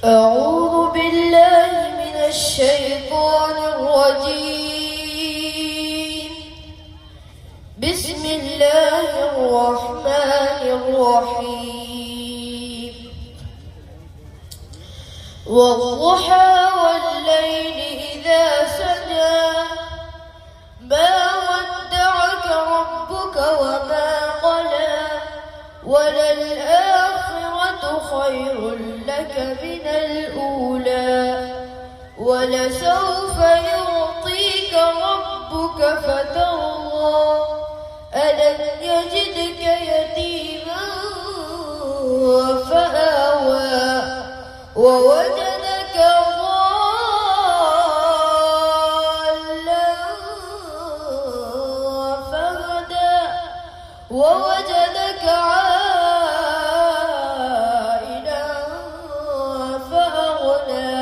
أعوذ بالله من الشيطان الرجيم. بسم الله الرحمن الرحيم. والضحى والليل إذا سجى ما ودعك ربك وما قلى وللآخرة خير لك من الأولى ولسوف يعطيك ربك فترضى ألم يجدك يتيما فآوى ووجدك ضالا فهدى ووجدك عائلا فأغنى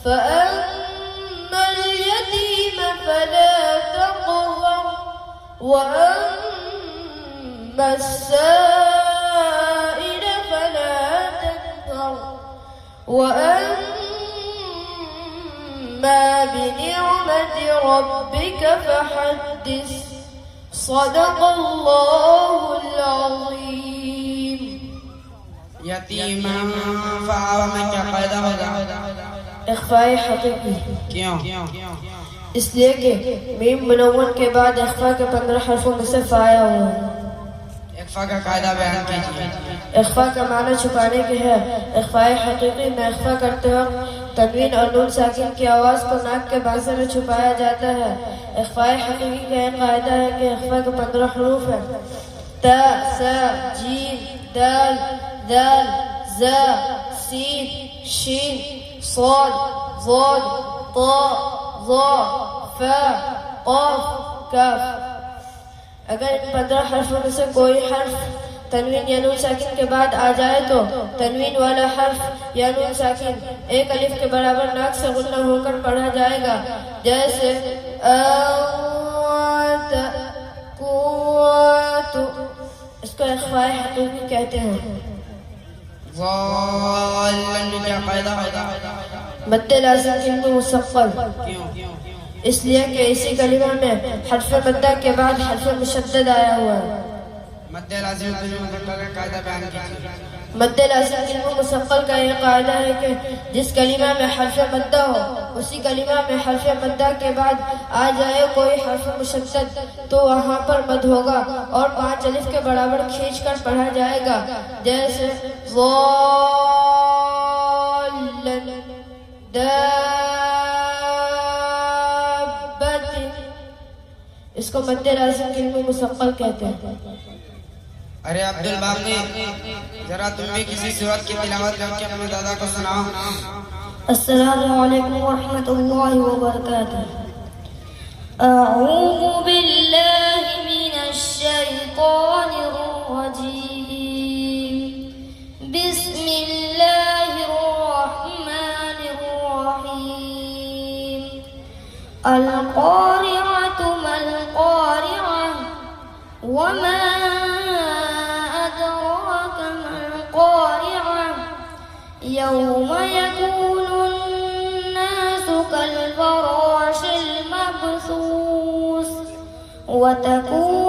فأما اليتيم فلا تقهر وأما السائل فلا تنهر وأما بنعمة ربك فحدث. صدق الله العظيم. यतीमा फ़आवा में क्या फ़ायदा होगा? इख्फ़ाए हक़ीक़ी। क्यों? इसलिए कि मीम मुनव्वन के बाद इख्फ़ा के 15 हर्फों में से फ़ाया हुआ है। इख्फ़ा का कायदा बयान कीजिए। इख्फ़ा का माना छुपाने के है। इख्फ़ाए हक़ीक़ी में इख्फ़ा करते वक्त तनवीन और नून साकिन की आवाज़ को नाक के बासे में छुपाया जाता है। इख्फ़ाए हक़ीक़ी का एक कायदा है कि इख्फ़ा के 15 हरूफ हैं। ता, सा, जीम, दाल, दाल, जा, सीन, शीन, صاد ضاد طاء ظاء فاء قاف काफ। अगर इन 15 हर्फों में से कोई हर्फ तनवीन या नून साकिन के बाद आ जाए तो तनवीन वाला हर्फ या नून साकिन एक अलिफ के बराबर नाक से गुन्ना होकर पढ़ा जाएगा। जैसे इसको इख्फ़ाए हक़ीक़ी कहते हैं। क्या फ़ायदा होगा? मद्दे लाज़िम किल्म मुसक़्क़ल। इसलिए कि इसी कलिमा में हर्फ मद्दा के बाद हर्फ मुशद्दद आया हुआ है। मद्दे लाज़िम किल्म मुसक़्क़ल का कायदा बयान कीजिए। मद्दे लाज़िम किल्म मुसक़्क़ल का यह कायदा है कि जिस कलिमा में हर्फ मद्दा हो उसी कलिमा में हर्फ मद्दा के बाद आ जाए कोई हर्फ मुशद्दद तो वहाँ पर मद होगा और 5 अलिफ के बराबर खींच कर पढ़ा जाएगा। जैसे इसको मद्दे लाज़िम किल्म मुसक़्क़ल कहते हैं। अरे अब्दुल बाकी, जरा तुम भी किसी सूरत की तिलावत करके अपने दादा को सुनाओ। अस्सलामु अलैकुम व रहमतुल्लाहि व बरकातुहू। अऊज़ु बिल्लाहि मिनश शैतानिर रजीम। बिस्मिल्लाहिर रहमानिर रहीम। अल क़ारिअतु मल क़ारिअह वमा يوم يكون الناس كالفراش المبثوث وتكون